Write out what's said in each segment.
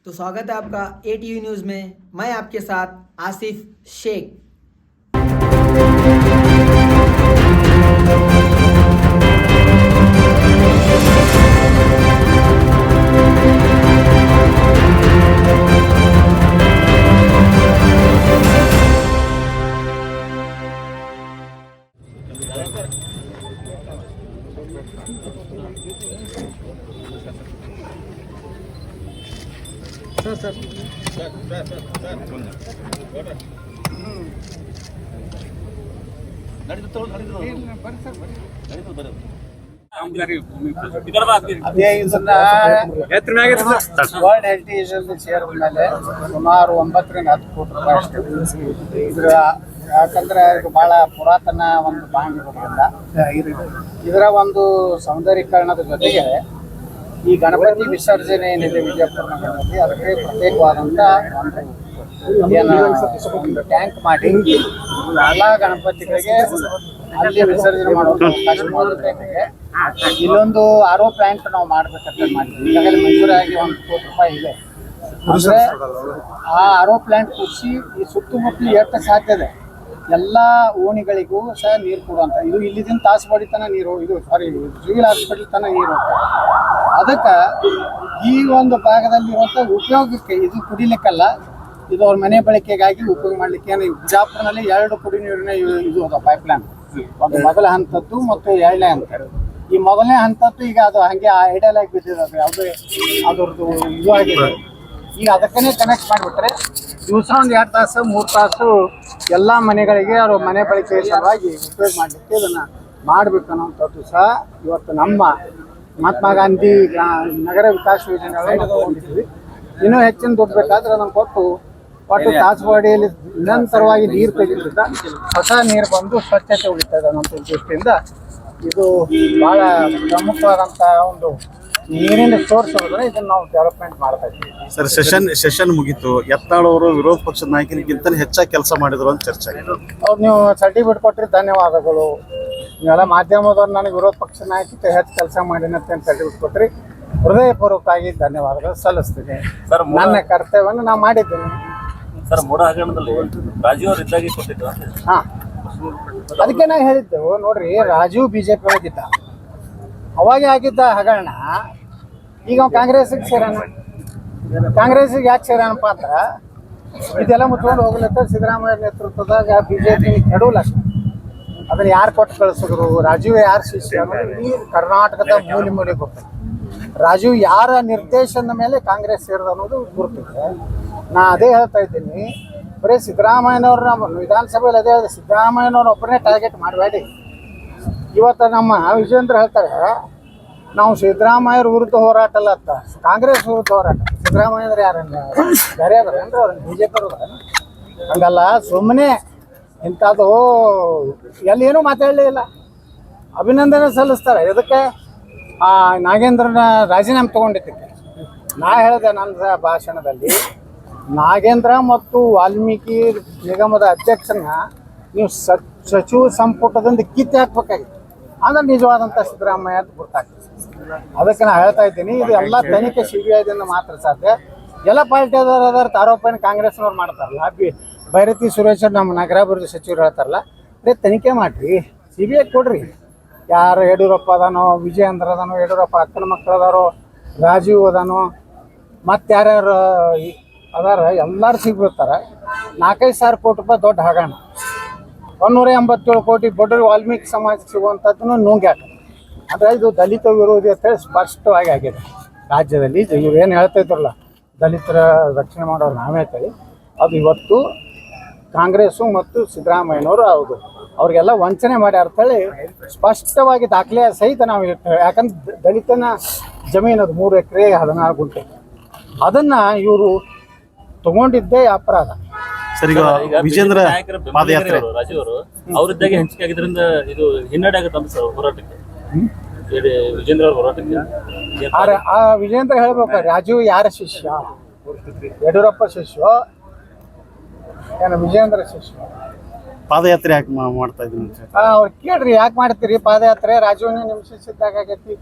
तो स्वागत है आपका ATV न्यूज़ में। मैं आपके साथ आसिफ शेख। ಅದೇ ಇದನ್ನ ವರ್ಲ್ಡ್ ಹೆರಿಟೇಜ್ ಅಲ್ಲಿ ಸೇರಿದ ಮೇಲೆ ಸುಮಾರು 9 ರಿಂದ 10 ಕೋಟಿ ರೂಪಾಯಿ ಅಷ್ಟು. ಇದ್ರ ಯಾಕಂದ್ರೆ ಇದು ಬಹಳ ಪುರಾತನ ಒಂದು ಬಾಂಡ್ ಇರೋದ್ರಿಂದ ಇದರ ಒಂದು ಸೌಂದರ್ಯೀಕರಣದ ಜೊತೆಗೆ ಈ ಗಣಪತಿ ವಿಸರ್ಜನೆ ಏನಿದೆ ವಿಜಯಪುರ ನಗರದಲ್ಲಿ ಅದಕ್ಕೆ ಪ್ರತ್ಯೇಕವಾದಂಥ ಒಂದು ಟ್ಯಾಂಕ್ ಮಾಡಿ ಎಲ್ಲ ಗಣಪತಿಗಳಿಗೆ ಅಲ್ಲಿ ವಿಸರ್ಜನೆ ಮಾಡುವಂಥ ಅವಕಾಶ ಮಾಡಬೇಕಾಗಿದೆ. ಇಲ್ಲೊಂದು RO ಪ್ಲಾಂಟ್ ನಾವು ಮಾಡ್ಬೇಕಂತ ಮಾಡಿದ್ವಿ. ಈಗಾಗಲೇ ಮಂಜೂರಾಗಿ 1 ಕೋಟಿ ರೂಪಾಯಿ ಇದೆ. ಅಂದ್ರೆ ಆ RO ಪ್ಲಾಂಟ್ ಕೂಡಿಸಿ ಈ ಸುತ್ತಮುತ್ತಲು ಎಷ್ಟು ಸಾಧ್ಯ ಇದೆ ಎಲ್ಲ ಓಣಿಗಳಿಗೂ ಸಹ ನೀರು ಕೊಡುವಂಥ ಇದು ಇಲ್ಲಿದಿಂದ ತಾಸವಾಡಿ ತನಕ ನೀರು ಇದು ಸಿವಿಲ್ ಹಾಸ್ಪಿಟಲ್ ತನಕ ನೀರು ಹೋಗ್ತದೆ. ಅದಕ್ಕೆ ಈ ಒಂದು ಭಾಗದಲ್ಲಿರುವಂಥ ಉಪಯೋಗಕ್ಕೆ ಇದು ಕುಡಿಲಿಕ್ಕಲ್ಲ, ಇದು ಅವ್ರ ಮನೆ ಬಳಕೆಗಾಗಿ ಉಪಯೋಗ ಮಾಡಲಿಕ್ಕೆ. ಏನು ಬಿಜಾಪುರನಲ್ಲಿ 2 ಕುಡಿ ನೀರಿನ ಇದು ಅದ ಪೈಪ್ಲೈನ್, ಒಂದು ಮೊದಲ ಹಂತದ್ದು ಮತ್ತು 2ನೇ ಹಂತ. ಈ ಮೊದಲನೇ ಹಂತದ್ದು ಈಗ ಅದು ಹಾಗೆ ಐಡಲ್ ಆಗಿ ಬಿದ್ದಿದೆ, ಅದು ಯಾವುದೇ ಅದರದ್ದು ಇದು ಆಗಿದೆ. ಈಗ ಅದಕ್ಕೇ ಕನೆಕ್ಟ್ ಮಾಡಿಬಿಟ್ರೆ ದಿವಸ ಒಂದು 2 ತಾಸು 3 ತಾಸು ಎಲ್ಲ ಮನೆಗಳಿಗೆ ಅವ್ರ ಮನೆ ಬಳಕೆ ಸಲುವಾಗಿ ಉಪಯೋಗ ಮಾಡಲಿಕ್ಕೆ ಇದನ್ನು ಮಾಡಬೇಕು ಅನ್ನೋಂಥದ್ದು ಸಹ ಇವತ್ತು ನಮ್ಮ ಮಹಾತ್ಮ ಗಾಂಧಿ ನಗರ ವಿಕಾಸ ಯೋಜನೆಗಳನ್ನು ತಗೊಂಡಿದ್ವಿ. ಇನ್ನೂ ಹೆಚ್ಚಿನ ದುಡ್ಡು ಬೇಕಾದ್ರೆ ಅದನ್ನು ಕೊಟ್ಟು ಒಟ್ಟು ತಾಸವಾಡಿಯಲ್ಲಿ ನಿರಂತರವಾಗಿ ನೀರು ತೆಗೆದಿದ್ದ ಹೊಸ ನೀರು ಬಂದು ಸ್ವಚ್ಛತೆ ಉಳಿತದೆ ಅನ್ನೋಂಥ ದೃಷ್ಟಿಯಿಂದ ಇದು ಭಾಳ ಪ್ರಮುಖವಾದಂಥ ಒಂದು ನೀರಿನ ಸೋರ್ಸ್ ಹೋದ್ರೆ ಇದನ್ನು ನಾವು ಡೆವಲಪ್ಮೆಂಟ್ ಮಾಡ್ತಾ ಇದ್ದೀವಿ. ಸರ್, ಸೆಷನ್ ಮುಗೀತು. ಯತ್ನಾಳ್ ಅವರು ವಿರೋಧ ಪಕ್ಷದ ನಾಯಕನಿಗಿಂತ ಹೆಚ್ಚಾಗಿ ಕೆಲಸ ಮಾಡಿದ್ರು ಅಂತ ಚರ್ಚೆ ಆಗಿದೆ. ಅವ್ರು ನೀವು ಸರ್ಟಿಫಿಕೇಟ್ ಕೊಟ್ಟರೆ ಧನ್ಯವಾದಗಳು. ನೀವೆಲ್ಲ ಮಾಧ್ಯಮದವ್ರು ನನಗೆ ವಿರೋಧ ಪಕ್ಷದ ನಾಯಕತೆ ಹೆಚ್ಚು ಕೆಲಸ ಮಾಡಿನಂತ ಸರ್ಟಿಫಿಕೇಟ್ ಕೊಟ್ಟರೆ ಹೃದಯಪೂರ್ವಕವಾಗಿ ಧನ್ಯವಾದಗಳು ಸಲ್ಲಿಸ್ತೀನಿ. ನನ್ನ ಕರ್ತವ್ಯವನ್ನು ನಾವು ಮಾಡಿದ್ದೇನೆ. ಸರ್, ಮೋಡ ಹಗರಣದಲ್ಲಿ ರಾಜೀವ್ ಅವರು ಇದ್ದಾಗೆ ಕೊಟ್ಟಿದ್ದು. ಹಾಂ, ಅದಕ್ಕೆ ನಾವು ಹೇಳಿದ್ದೆವು ನೋಡ್ರಿ, ರಾಜೀವ್ BJP ಒಳಗಿದ್ದ, ಅವಾಗೆ ಆಗಿದ್ದ ಹಗರಣ ಈಗ ಕಾಂಗ್ರೆಸ್ಗೆ ಸೇರೋಣ. ಕಾಂಗ್ರೆಸ್ಗೆ ಯಾಕೆ ಸೇರೋಣಪ್ಪ ಅಂದ್ರೆ ಇದೆಲ್ಲ ಮುಚ್ಕೊಂಡು ಹೋಗ್ಲತ್ತ ಸಿದ್ದರಾಮಯ್ಯ ನೇತೃತ್ವದಾಗ BJP ಕೆಡೋಲ್ಲ. ಅದನ್ನು ಯಾರು ಕೊಟ್ಟು ಕಳಿಸಿದ್ರು, ರಾಜೀವ್ ಯಾರು ಶಿಷ್ಯ ಅನ್ನೋದು ಈ ಕರ್ನಾಟಕದ ಮೂಲೆ ಗೊತ್ತಿದೆ. ರಾಜೀವ್ ಯಾರ ನಿರ್ದೇಶನದ ಮೇಲೆ ಕಾಂಗ್ರೆಸ್ ಸೇರಿದ ಅನ್ನೋದು ಗುರುತಿದೆ. ನಾ ಅದೇ ಹೇಳ್ತಾ ಇದ್ದೀನಿ, ಬರೀ ಸಿದ್ದರಾಮಯ್ಯನವ್ರು ನಮ್ಮ ವಿಧಾನಸಭೆಯಲ್ಲಿ ಅದೇ ಹೇಳಿದೆ, ಸಿದ್ದರಾಮಯ್ಯನವ್ರು ಒಬ್ಬರನ್ನೇ ಟಾರ್ಗೆಟ್ ಮಾಡಬೇಡಿ. ಇವತ್ತು ನಮ್ಮ ವಿಜೇಂದ್ರ ಹೇಳ್ತಾರೆ ನಾವು ಸಿದ್ದರಾಮಯ್ಯರ ವಿರುದ್ಧ ಹೋರಾಟ ಅಲ್ಲ ಅಂತ, ಕಾಂಗ್ರೆಸ್ ವಿರುದ್ಧ ಹೋರಾಟ. ಸಿದ್ದರಾಮಯ್ಯ ಅಂದ್ರೆ ಯಾರನ್ನ ಬೇರೆ ಅದಾರೇನ್ರಿ ಅವ್ರನ್ನ BJP ಹಂಗಲ್ಲ. ಸುಮ್ಮನೆ ಇಂಥದ್ದು ಎಲ್ಲೇನೂ ಮಾತಾಡಲೇ ಇಲ್ಲ, ಅಭಿನಂದನೆ ಸಲ್ಲಿಸ್ತಾರೆ. ಇದಕ್ಕೆ ನಾಗೇಂದ್ರನ ರಾಜೀನಾಮೆ ತೊಗೊಂಡಿದ್ದಕ್ಕೆ ನಾ ಹೇಳಿದೆ ನನ್ನ ಭಾಷಣದಲ್ಲಿ, ನಾಗೇಂದ್ರ ಮತ್ತು ವಾಲ್ಮೀಕಿ ನಿಗಮದ ಅಧ್ಯಕ್ಷನ ನೀವು ಸಚಿವ ಸಂಪುಟದಿಂದ ಕಿತ್ತು ಹಾಕ್ಬೇಕಾಗಿತ್ತು, ಅಂದ್ರೆ ನಿಜವಾದಂಥ ಸಿದ್ದರಾಮಯ್ಯ ಅಂತ ಗೊತ್ತಾಗ್ತದೆ. ಅದಕ್ಕೆ ನಾನು ಹೇಳ್ತಾ ಇದ್ದೀನಿ, ಇದು ಎಲ್ಲ ತನಿಖೆ CBIದಿಂದ ಮಾತ್ರ ಸಾಧ್ಯ. ಎಲ್ಲ ಪಾರ್ಟಿಯವ್ರು ಆರೋಪನ ಕಾಂಗ್ರೆಸ್ನವ್ರು ಮಾಡ್ತಾರಲ್ಲ, ಭೈರತಿ ಸುರೇಶ್ ನಮ್ಮ ನಗರಾಭಿವೃದ್ಧಿ ಸಚಿವರು ಹೇಳ್ತಾರಲ್ಲ, ಅದೇ ತನಿಖೆ ಮಾಡಿರಿ, CBI ಕೊಡ್ರಿ. ಯಾರು ಯಡಿಯೂರಪ್ಪ ಅದಾನೋ, ವಿಜಯೇಂದ್ರ ಅದಾನೋ, ಯಡಿಯೂರಪ್ಪ ಅಕ್ಕನ ಮಕ್ಕಳು ಅದಾರೋ, ರಾಜೀವ್ ಅದಾನೋ, ಮತ್ತು ಯಾರ್ಯಾರು ಅದಾರ ಎಲ್ಲರೂ ಸಿಗ್ಬಿಡ್ತಾರೆ. 4-5 ಸಾವಿರ ಕೋಟಿ ರೂಪಾಯಿ ದೊಡ್ಡ ಹಗರಣ, 187 ಕೋಟಿ ಬಡ್ರಿ ವಾಲ್ಮೀಕಿ ಸಮಾಜಕ್ಕೆ ಸಿಗುವಂಥದ್ದನ್ನು ನುಂಗ್ಯಾಕ. ಅಂದರೆ ಇದು ದಲಿತ ವಿರೋಧಿ ಅಂತೇಳಿ ಸ್ಪಷ್ಟವಾಗಿ ಆಗಿದೆ ರಾಜ್ಯದಲ್ಲಿ. ಇವ್ರು ಏನು ಹೇಳ್ತಾ ಇದ್ರಲ್ಲ, ದಲಿತರ ರಕ್ಷಣೆ ಮಾಡೋರು ನಾವೇ ಅಂತೇಳಿ, ಅದು ಇವತ್ತು ಕಾಂಗ್ರೆಸ್ಸು ಮತ್ತು ಸಿದ್ದರಾಮಯ್ಯನವರು ಹೌದು ಅವ್ರಿಗೆಲ್ಲ ವಂಚನೆ ಮಾಡ್ಯಾರ ಅಂತೇಳಿ ಸ್ಪಷ್ಟವಾಗಿ ದಾಖಲೆ ಸಹಿತ ನಾವು ಇರ್ತೇವೆ. ಯಾಕಂದ್ರೆ ದಲಿತನ ಜಮೀನು ಅದು 3 ಎಕರೆ 14 ಗುಂಟೆ, ಅದನ್ನು ಇವರು ತಗೊಂಡಿದ್ದೇ ಅಪರಾಧ. ಸರ್, ಈಗ ವಿಜೇಂದ್ರ ಪಾದಯಾತ್ರೆ ರಾಜೀವ್ ಅವರು ಅವರಿದ್ದಾಗೆ ಹಂಚಿಕೆ ಆಗಿದ್ರಿಂದ ಇದು ಹಿನ್ನಡೆ ಆಗುತ್ತೆ ಸರ್ ಹೋರಾಟಕ್ಕೆ, ವಿಜೇಂದ್ರ ಅವ್ರ ಹೋರಾಟಕ್ಕೆ. ಆ ವಿಜೇಂದ್ರ ಹೇಳ್ಬೇಕು, ರಾಜೀವ್ ಯಾರ ಶಿಷ್ಯ? ಯಡಿಯೂರಪ್ಪ ಶಿಷ್ಯ ಏನು ವಿಜೇಂದ್ರ ಶಿಷ್ಯ? ಪಾದಯಾತ್ರೆ ಯಾಕೆ ಮಾಡ್ತಾ ಇದ್ದೀನಿ ಅವ್ರು ಕೇಳ್ರಿ, ಯಾಕೆ ಮಾಡ್ತೀರಿ ಪಾದಯಾತ್ರೆ? ರಾಜೀವ್ನೇ ನಿಮ್ಮ ಶಿಷ್ಯದಾಗ ಆಗೈತಿ,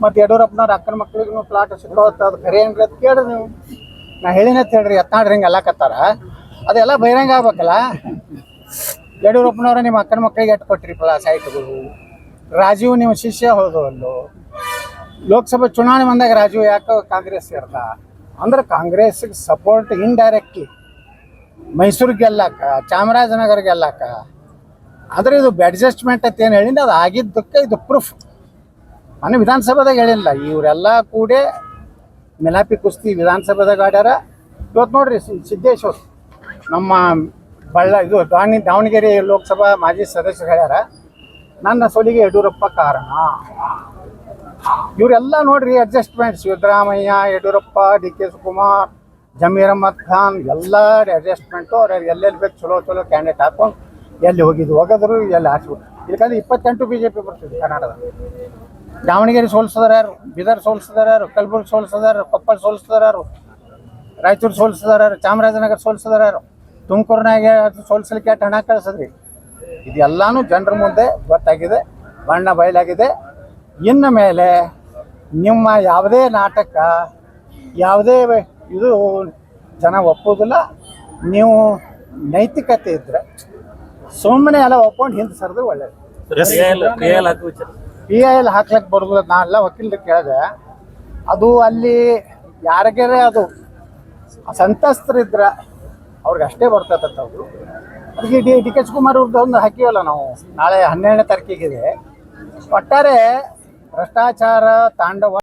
ಮತ್ತು ಯಡಿಯೂರಪ್ಪನವ್ರ ಅಕ್ಕನ ಮಕ್ಕಳಿಗೂ ಪ್ಲಾಟ್ ಸಿಕ್ಕವತ್ತ, ಅದು ಖರೆ ಏನ್ರಿ ಅಂತ ಕೇಳ್ರಿ ನೀವು. ನಾ ಹೇಳಿನಂತ ಹೇಳ್ರಿ ಯತ್ನಾಳ್ರಿ ಹಿಂಗೆ ಅಲ್ಲಾಕತ್ತಾರ ಅದೆಲ್ಲ ಬಹಿರಂಗ ಆಗ್ಬೇಕಲ್ಲ. ಯಡಿಯೂರಪ್ಪನವ್ರ ನಿಮ್ಮ ಅಕ್ಕನ ಮಕ್ಕಳಿಗೆ ಎಟ್ಟು ಕೊಟ್ಟಿರಿಪಲ್ಲ ಸೈಟ್ಗಳು. ರಾಜೀವ್ ನಿಮ್ಮ ಶಿಷ್ಯ ಹೌದು ಅಲ್ಲೋ. ಲೋಕಸಭೆ ಚುನಾವಣೆ ಬಂದಾಗ ರಾಜೀವ್ ಯಾಕೆ ಕಾಂಗ್ರೆಸ್ ಸೇರ್ದ ಅಂದ್ರೆ ಕಾಂಗ್ರೆಸ್ಗೆ ಸಪೋರ್ಟ್ ಇಂಡೈರೆಕ್ಟ್ಲಿ ಮೈಸೂರು ಗೆಲ್ಲಾಕ, ಚಾಮರಾಜನಗರ ಗೆಲ್ಲಾಕ. ಆದರೆ ಇದು ಅಡ್ಜಸ್ಟ್ಮೆಂಟ್ ಅಂತ ಏನು ಹೇಳಿಲ್ಲ, ಅದು ಆಗಿದ್ದಕ್ಕೆ ಇದು ಪ್ರೂಫ್. ನಾನು ವಿಧಾನಸಭೆದಾಗ ಹೇಳಿಲ್ಲ, ಇವರೆಲ್ಲ ಕೂಡಿ ಮಿಲಾಪಿ ಕುಸ್ತಿ ವಿಧಾನಸಭೆದಾಗ ಆಡ್ಯಾರ. ಇವತ್ತು ನೋಡ್ರಿ ಸಿದ್ದೇಶ್ವರ್ ನಮ್ಮ ಇದು ದಾವಣಗೆರೆ ಲೋಕಸಭಾ ಮಾಜಿ ಸದಸ್ಯರು ಹೇಳ್ಯಾರ ನನ್ನ ಸೋಲಿಗೆ ಯಡಿಯೂರಪ್ಪ ಕಾರಣ. ಇವರೆಲ್ಲ ನೋಡ್ರಿ adjustment, Siddaramaiah, Yediyurappa, D K Shivakumar, Zameer Ahmed Khan ಎಲ್ಲ ಅಡ್ಜಸ್ಟ್ಮೆಂಟು. ಅವ್ರು ಎಲ್ಲೆಲ್ಲಿ ಬೇಕು ಚಲೋ ಕ್ಯಾಂಡಿಡೇಟ್ ಹಾಕೊಂಡು ಎಲ್ಲಿ ಹೋಗಿದ್ರು ಎಲ್ಲಿ ಆಡ್ಸ್ಬಿಟ್ಟು. ಇದಕ್ಕಂದ್ರೆ 28 BJP ಬರ್ತಿದ್ವಿ ಕರ್ನಾಟಕದ. ದಾವಣಗೆರೆ ಸೋಲ್ಸಿದಾರ ಯಾರು, ಬೀದರ್ ಸೋಲ್ಸಿದಾರ ಯಾರು, ಕಲಬುರ್ಗಿ ಸೋಲ್ಸಿದಾರ, ಕೊಪ್ಪಳ ಸೋಲ್ಸಿದಾರ ಯಾರು, ರಾಯಚೂರು ಸೋಲ್ಸಿದಾರ ಯಾರು, ಚಾಮರಾಜನಗರ ಸೋಲ್ಸಿದಾರ ಯಾರು, ತುಮಕೂರಿನಾಗೆ ಸೋಲ್ಸಲಿಕ್ಕೆ ಹಣ ಕಳಿಸಿದ್ರಿ. ಇದೆಲ್ಲನೂ ಜನರ ಮುಂದೆ ಗೊತ್ತಾಗಿದೆ, ಬಣ್ಣ ಬಯಲಾಗಿದೆ. ಇನ್ನು ಮೇಲೆ ನಿಮ್ಮ ಯಾವುದೇ ನಾಟಕ, ಯಾವುದೇ ಇದು ಜನ ಒಪ್ಪೋದಿಲ್ಲ. ನೀವು ನೈತಿಕತೆ ಇದ್ದರೆ ಸುಮ್ಮನೆ ಎಲ್ಲ ಒಪ್ಕೊಂಡು ಹಿಂದೆ ಸರಿದ್ರೆ ಒಳ್ಳೇದು. PIL ಹಾಕ್ಲಕ್ಕೆ ಬರೋದಿಲ್ಲ. ನಾನೆಲ್ಲ ವಕೀಲರು ಕೇಳಿದೆ, ಅದು ಅಲ್ಲಿ ಯಾರಿಗಾರೆ ಅದು ಸಂತಸ್ತರಿದ್ರೆ ಅವ್ರಿಗೆ ಅಷ್ಟೇ ಬರ್ತದಂತ. ಅವರು ಅದಕ್ಕೆ ಡಿ ಕೆ ಶಿವಕುಮಾರ್ ಅವ್ರದ್ದು ಒಂದು ಹಾಕಿವಲ್ಲ ನಾವು, ನಾಳೆ 12ನೇ ತಾರೀಕಿಗೆ. ಒಟ್ಟಾರೆ ಭ್ರಷ್ಟಾಚಾರ ತಾಂಡವ.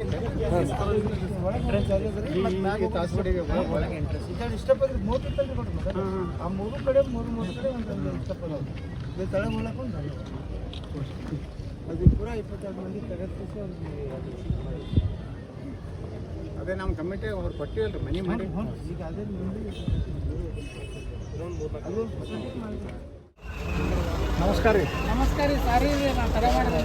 ಅದೇ ನಮ್ಮ ಕಮಿಟಿ ಅವ್ರು ಕೊಟ್ಟಿವಲ್ರಿ ಮನಿ ಮಾಡಿ. ನಮಸ್ಕಾರ ರೀ. ಸಾರಿ ನಾ ತಡ ಮಾಡಿದೆ.